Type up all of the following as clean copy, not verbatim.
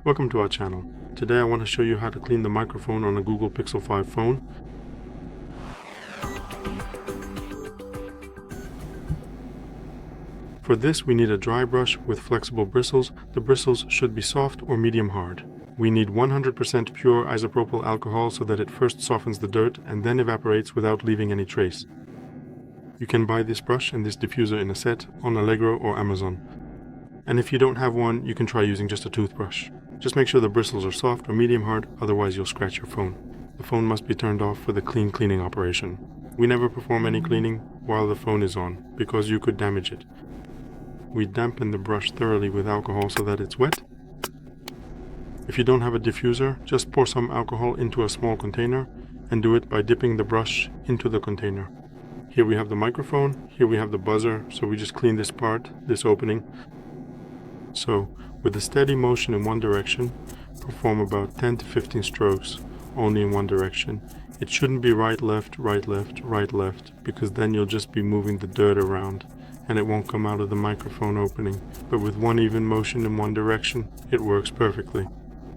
Welcome to our channel. Today I want to show you how to clean the microphone on a Google Pixel 5 phone. For this we need a dry brush with flexible bristles. The bristles should be soft or medium hard. We need 100% pure isopropyl alcohol so that it first softens the dirt and then evaporates without leaving any trace. You can buy this brush and this diffuser in a set on Allegro or Amazon. And if you don't have one, you can try using just a toothbrush. Just make sure the bristles are soft or medium hard, otherwise you'll scratch your phone. The phone must be turned off for the clean cleaning operation. We never perform any cleaning while the phone is on, because you could damage it. We dampen the brush thoroughly with alcohol so that it's wet. If you don't have a diffuser, just pour some alcohol into a small container and do it by dipping the brush into the container. Here we have the microphone, here we have the buzzer, so we just clean this part, this opening. So, with a steady motion in one direction, perform about 10 to 15 strokes, only in one direction. It shouldn't be right, left, right, left, right, left, because then you'll just be moving the dirt around, and it won't come out of the microphone opening. But with one even motion in one direction, it works perfectly.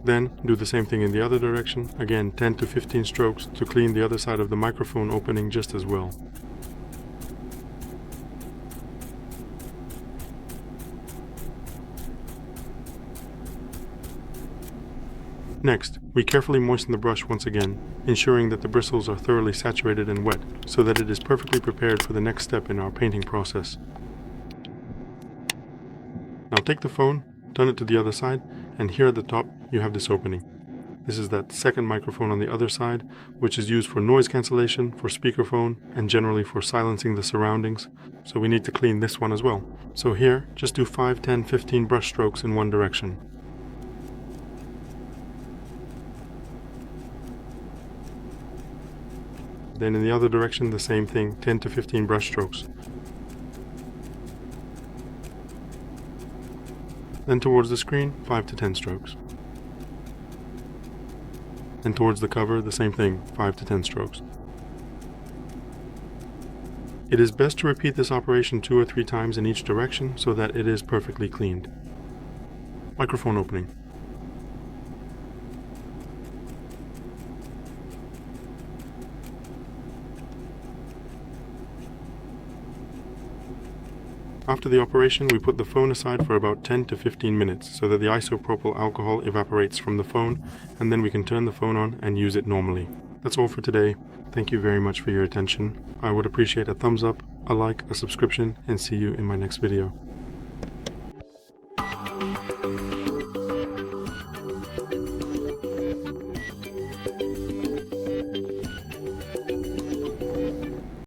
Then, do the same thing in the other direction, again 10 to 15 strokes to clean the other side of the microphone opening just as well. Next, we carefully moisten the brush once again, ensuring that the bristles are thoroughly saturated and wet, so that it is perfectly prepared for the next step in our painting process. Now take the phone, turn it to the other side, and here at the top you have this opening. This is that second microphone on the other side, which is used for noise cancellation, for speakerphone, and generally for silencing the surroundings, so we need to clean this one as well. So here, just do 5, 10, 15 brush strokes in one direction. Then in the other direction, the same thing, 10 to 15 brush strokes. Then towards the screen, 5 to 10 strokes. And towards the cover, the same thing, 5 to 10 strokes. It is best to repeat this operation 2 or 3 times in each direction so that it is perfectly cleaned. Microphone opening. After the operation, we put the phone aside for about 10 to 15 minutes so that the isopropyl alcohol evaporates from the phone, and then we can turn the phone on and use it normally. That's all for today. Thank you very much for your attention. I would appreciate a thumbs up, a like, a subscription, and see you in my next video.